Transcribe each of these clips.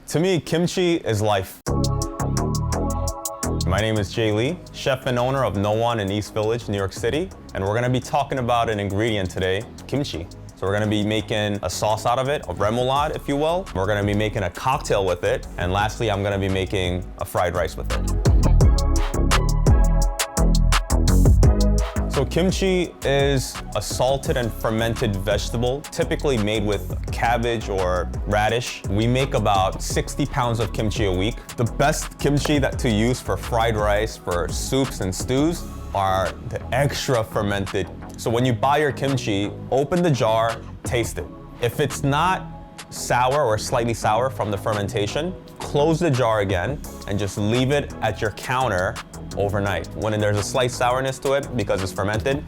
To me, kimchi is life. My name is Jae Lee, chef and owner of No One in East Village, New York City, and we're gonna be talking about an ingredient today, kimchi. So we're gonna be making a sauce out of it, a remoulade, if you will. We're gonna be making a cocktail with it, and lastly, I'm gonna be making a fried rice with it. So kimchi is a salted and fermented vegetable, typically made with cabbage or radish. We make about 60 pounds of kimchi a week. The best kimchi to use for fried rice, for soups and stews, are the extra fermented. So when you buy your kimchi, open the jar, taste it. If it's not sour or slightly sour from the fermentation, close the jar again and just leave it at your counter overnight. When there's a slight sourness to it because it's fermented,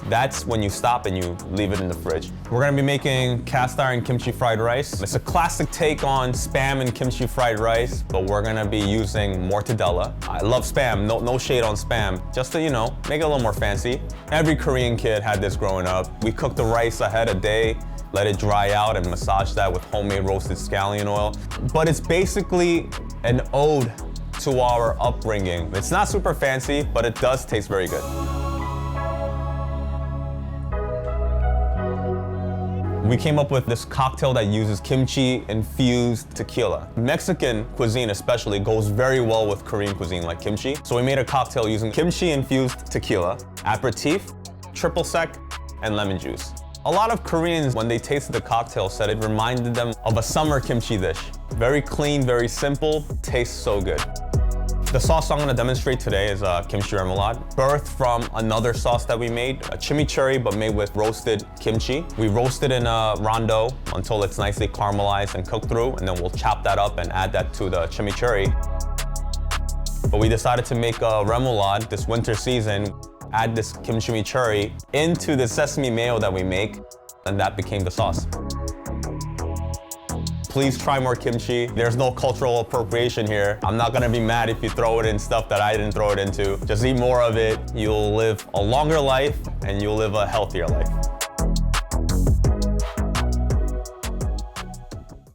that's when you stop and you leave it in the fridge. We're gonna be making cast iron kimchi fried rice. It's a classic take on Spam and kimchi fried rice, but we're gonna be using mortadella. I love Spam, no shade on Spam, just to, make it a little more fancy. Every Korean kid had this growing up. We cook the rice ahead a day, let it dry out and massage that with homemade roasted scallion oil. But it's basically an ode to our upbringing. It's not super fancy, but it does taste very good. We came up with this cocktail that uses kimchi infused tequila. Mexican cuisine especially goes very well with Korean cuisine like kimchi. So we made a cocktail using kimchi infused tequila, aperitif, triple sec, and lemon juice. A lot of Koreans, when they tasted the cocktail, said it reminded them of a summer kimchi dish. Very clean, very simple, tastes so good. The sauce I'm gonna demonstrate today is Kimchi Remoulade, birthed from another sauce that we made, a chimichurri, but made with roasted kimchi. We roast it in a rondo until it's nicely caramelized and cooked through, and then we'll chop that up and add that to the chimichurri. But we decided to make a remoulade this winter season, add this chimichurri into the sesame mayo that we make, and that became the sauce. Please try more kimchi. There's no cultural appropriation here. I'm not gonna be mad if you throw it in stuff that I didn't throw it into. Just eat more of it. You'll live a longer life and you'll live a healthier life.